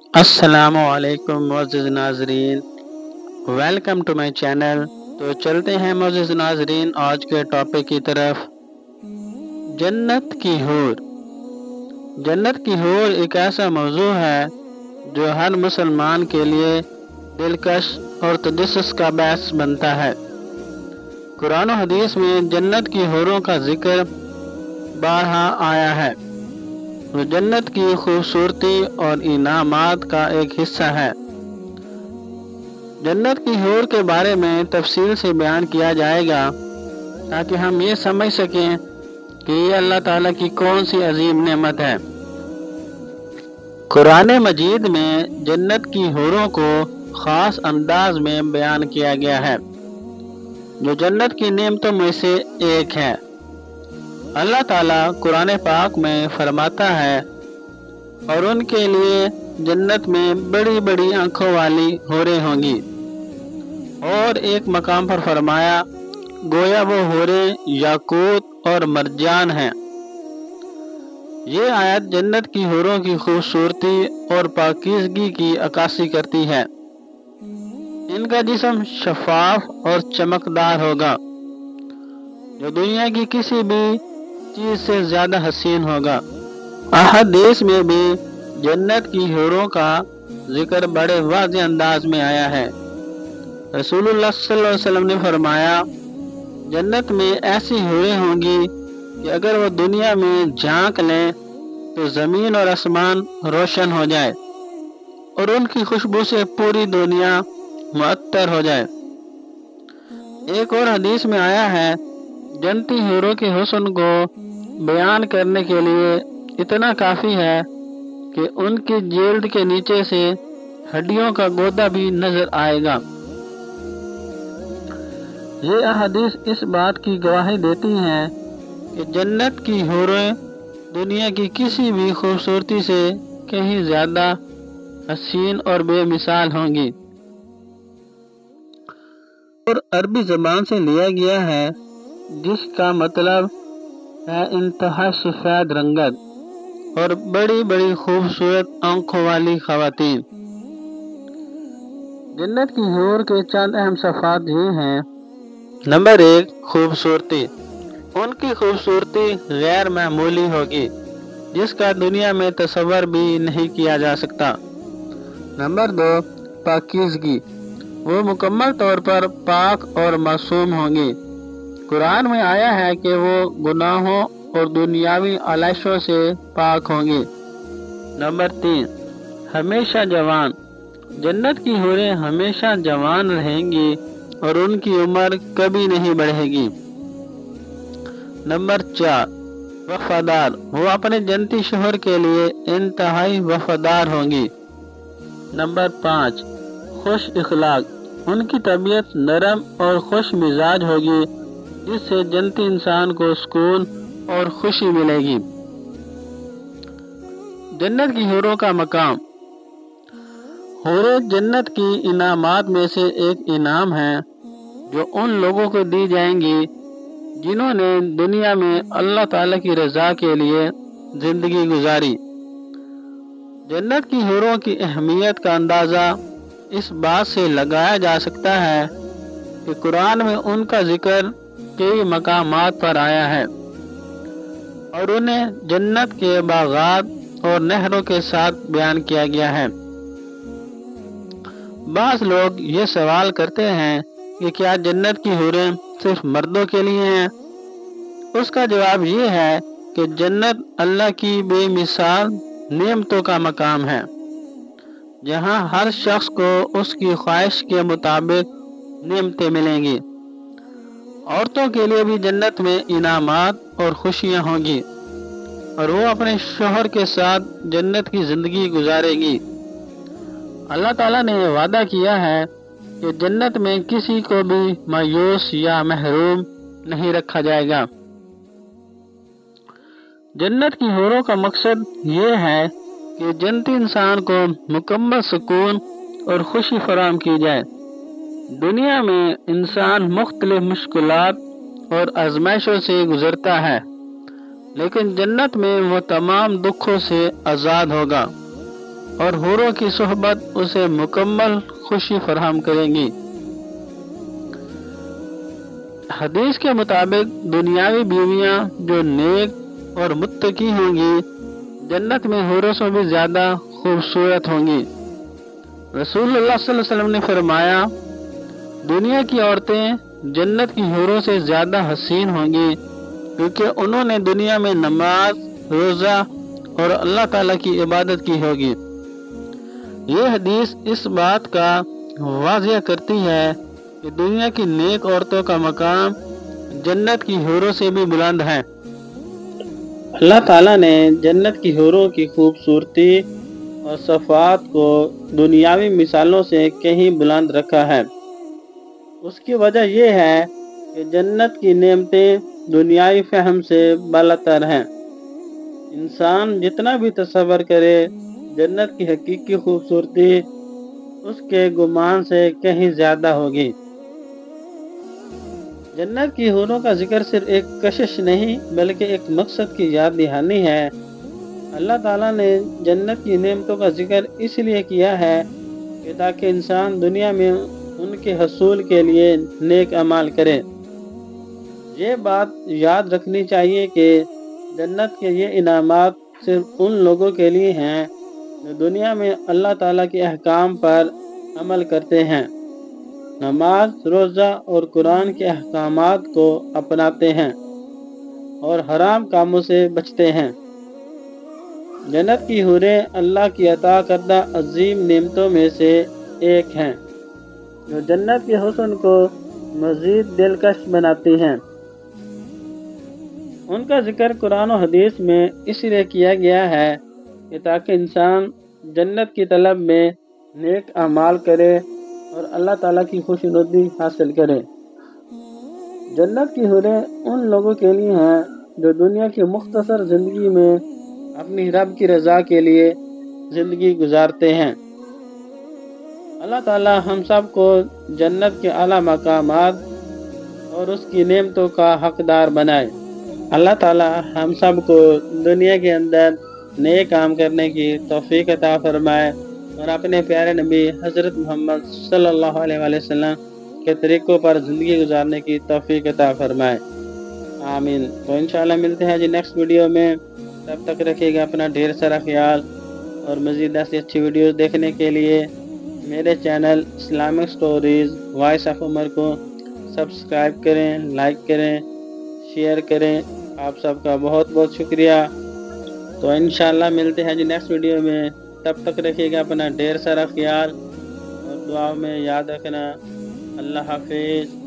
السلام علیکم معزز ناظرین، ویلکم ٹو مائی چینل۔ تو چلتے ہیں معزز ناظرین آج کے ٹاپک کی طرف۔ جنت کی حور۔ جنت کی حور ایک ایسا موضوع ہے جو ہر مسلمان کے لیے دلکش اور تجسس کا باعث بنتا ہے۔ قرآن و حدیث میں جنت کی حوروں کا ذکر بارہا آیا ہے، وہ جنت کی خوبصورتی اور انعامات کا ایک حصہ ہے۔ جنت کی حور کے بارے میں تفصیل سے بیان کیا جائے گا تاکہ ہم یہ سمجھ سکیں کہ یہ اللہ تعالیٰ کی کون سی عظیم نعمت ہے۔ قرآن مجید میں جنت کی حوروں کو خاص انداز میں بیان کیا گیا ہے جو جنت کی نعمتوں میں سے ایک ہے۔ اللہ تعالیٰ قرآن پاک میں فرماتا ہے، اور ان کے لیے جنت میں بڑی بڑی آنکھوں والی حوریں ہوں گی، اور ایک مقام پر فرمایا گویا وہ حوریں یاقوت اور مرجان ہیں۔ یہ آیت جنت کی حوروں کی خوبصورتی اور پاکیزگی کی عکاسی کرتی ہے۔ ان کا جسم شفاف اور چمکدار ہوگا جو دنیا کی کسی بھی چیز سے زیادہ حسین ہوگا۔ احادیث میں بھی جنت کی حوروں کا ذکر بڑے واضح انداز میں آیا ہے۔ رسول اللہ صلی اللہ علیہ وسلم نے فرمایا، جنت میں ایسی حوریں ہوں گی کہ اگر وہ دنیا میں جھانک لیں تو زمین اور آسمان روشن ہو جائے اور ان کی خوشبو سے پوری دنیا معطر ہو جائے۔ ایک اور حدیث میں آیا ہے، جنتی حوروں کے حسن کو بیان کرنے کے لیے اتنا کافی ہے کہ ان کی جلد کے نیچے سے ہڈیوں کا گودا بھی نظر آئے گا۔ یہ احادیث اس بات کی گواہی دیتی ہیں کہ جنت کی حوریں دنیا کی کسی بھی خوبصورتی سے کہیں زیادہ حسین اور بے مثال ہوں گی۔ اور عربی زبان سے لیا گیا ہے جس کا مطلب ہے انتہا سفید رنگت اور بڑی بڑی خوبصورت آنکھوں والی خواتین۔ جنت کی حور کے چند اہم صفات یہ ہیں۔ نمبر 1، خوبصورتی۔ ان کی خوبصورتی غیر معمولی ہوگی جس کا دنیا میں تصور بھی نہیں کیا جا سکتا۔ نمبر 2، پاکیزگی۔ وہ مکمل طور پر پاک اور معصوم ہوں گی۔ قرآن میں آیا ہے کہ وہ گناہوں اور دنیاوی علائشوں سے پاک ہوں گی۔ نمبر 3، ہمیشہ جوان۔ جنت کی حوریں ہمیشہ جوان رہیں گی اور ان کی عمر کبھی نہیں بڑھے گی۔ نمبر 4، وفادار۔ وہ اپنے جنتی شوہر کے لیے انتہائی وفادار ہوں گی۔ نمبر 5، خوش اخلاق۔ ان کی طبیعت نرم اور خوش مزاج ہوگی جس سے جنتی انسان کو سکون اور خوشی ملے گی۔ جنت کی حوروں کا مقام۔ حوریں جنت کی انعامات میں سے ایک انعام ہے جو ان لوگوں کو دی جائیں گی جنہوں نے دنیا میں اللہ تعالیٰ کی رضا کے لیے زندگی گزاری۔ جنت کی حوروں کی اہمیت کا اندازہ اس بات سے لگایا جا سکتا ہے کہ قرآن میں ان کا ذکر کئی مقامات پر آیا ہے اور انہیں جنت کے باغات اور نہروں کے ساتھ بیان کیا گیا ہے۔ بعض لوگ یہ سوال کرتے ہیں کہ کیا جنت کی حوریں صرف مردوں کے لیے ہیں؟ اس کا جواب یہ ہے کہ جنت اللہ کی بے مثال نعمتوں کا مقام ہے جہاں ہر شخص کو اس کی خواہش کے مطابق نعمتیں ملیں گی۔ عورتوں کے لیے بھی جنت میں انعامات اور خوشیاں ہوں گی اور وہ اپنے شوہر کے ساتھ جنت کی زندگی گزارے گی۔ اللہ تعالیٰ نے وعدہ کیا ہے کہ جنت میں کسی کو بھی مایوس یا محروم نہیں رکھا جائے گا۔ جنت کی حوروں کا مقصد یہ ہے کہ جنتی انسان کو مکمل سکون اور خوشی فراہم کی جائے۔ دنیا میں انسان مختلف مشکلات اور آزمائشوں سے گزرتا ہے، لیکن جنت میں وہ تمام دکھوں سے آزاد ہوگا۔ اور حوروں کی صحبت اسے مکمل خوشی فراہم کریں گی۔ حدیث کے مطابق دنیاوی بیویاں جو نیک اور متقی ہوں گی جنت میں حوروں سے بھی زیادہ خوبصورت ہوں گی۔ رسول اللہ صلی اللہ علیہ وسلم نے فرمایا، دنیا کی عورتیں جنت کی حوروں سے زیادہ حسین ہوں گی کیونکہ انہوں نے دنیا میں نماز، روزہ اور اللہ تعالیٰ کی عبادت کی ہوگی۔ یہ حدیث اس بات کا واضح کرتی ہے کہ دنیا کی نیک عورتوں کا مقام جنت کی حوروں سے بھی بلند ہے۔ اللہ تعالیٰ نے جنت کی حوروں کی خوبصورتی اور صفات کو دنیاوی مثالوں سے کہیں بلند رکھا ہے۔ اس کی وجہ یہ ہے کہ جنت کی نعمتیں دنیاوی فہم سے بالاتر ہیں۔ انسان جتنا بھی تصور کرے جنت کی حقیقی خوبصورتی اس کے گمان سے کہیں زیادہ ہوگی۔ جنت کی حوروں کا ذکر صرف ایک کشش نہیں بلکہ ایک مقصد کی یاد دہانی ہے۔ اللہ تعالیٰ نے جنت کی نعمتوں کا ذکر اس لیے کیا ہے کہ تاکہ انسان دنیا میں ان کے حصول کے لیے نیک اعمال کرے۔ یہ بات یاد رکھنی چاہیے کہ جنت کے یہ انعامات صرف ان لوگوں کے لیے ہیں جو دنیا میں اللہ تعالیٰ کے احکام پر عمل کرتے ہیں، نماز، روزہ اور قرآن کے احکامات کو اپناتے ہیں اور حرام کاموں سے بچتے ہیں۔ جنت کی حوریں اللہ کی عطا کردہ عظیم نعمتوں میں سے ایک ہیں جو جنت کے حسن کو مزید دلکش بناتی ہیں۔ ان کا ذکر قرآن و حدیث میں اس لیے کیا گیا ہے کہ تاکہ انسان جنت کی طلب میں نیک اعمال کرے اور اللہ تعالیٰ کی خوشنودی حاصل کرے۔ جنت کی حوریں ان لوگوں کے لیے ہیں جو دنیا کی مختصر زندگی میں اپنی رب کی رضا کے لیے زندگی گزارتے ہیں۔ اللہ تعالیٰ ہم سب کو جنت کے اعلیٰ مقامات اور اس کی نعمتوں کا حقدار بنائے۔ اللہ تعالیٰ ہم سب کو دنیا کے اندر نیک کام کرنے کی توفیق عطا فرمائے اور اپنے پیارے نبی حضرت محمد صلی اللہ علیہ وآلہ وسلم کے طریقوں پر زندگی گزارنے کی توفیق عطا فرمائے، آمین۔ تو انشاءاللہ ملتے ہیں نیکسٹ ویڈیو میں، تب تک رکھیے گا اپنا ڈھیر سارا خیال، اور مزید ایسی اچھی ویڈیوز دیکھنے کے لیے میرے channel Islamic stories voice of Umar کو سبسکرائب کریں، لائک کریں، شیئر کریں۔ آپ سب کا بہت بہت شکریہ۔ تو انشاءاللہ ملتے ہیں نیکسٹ ویڈیو میں، تب تک رکھیے گا اپنا ڈھیر سارا خیال اور دعا میں یاد رکھنا۔ اللہ حافظ۔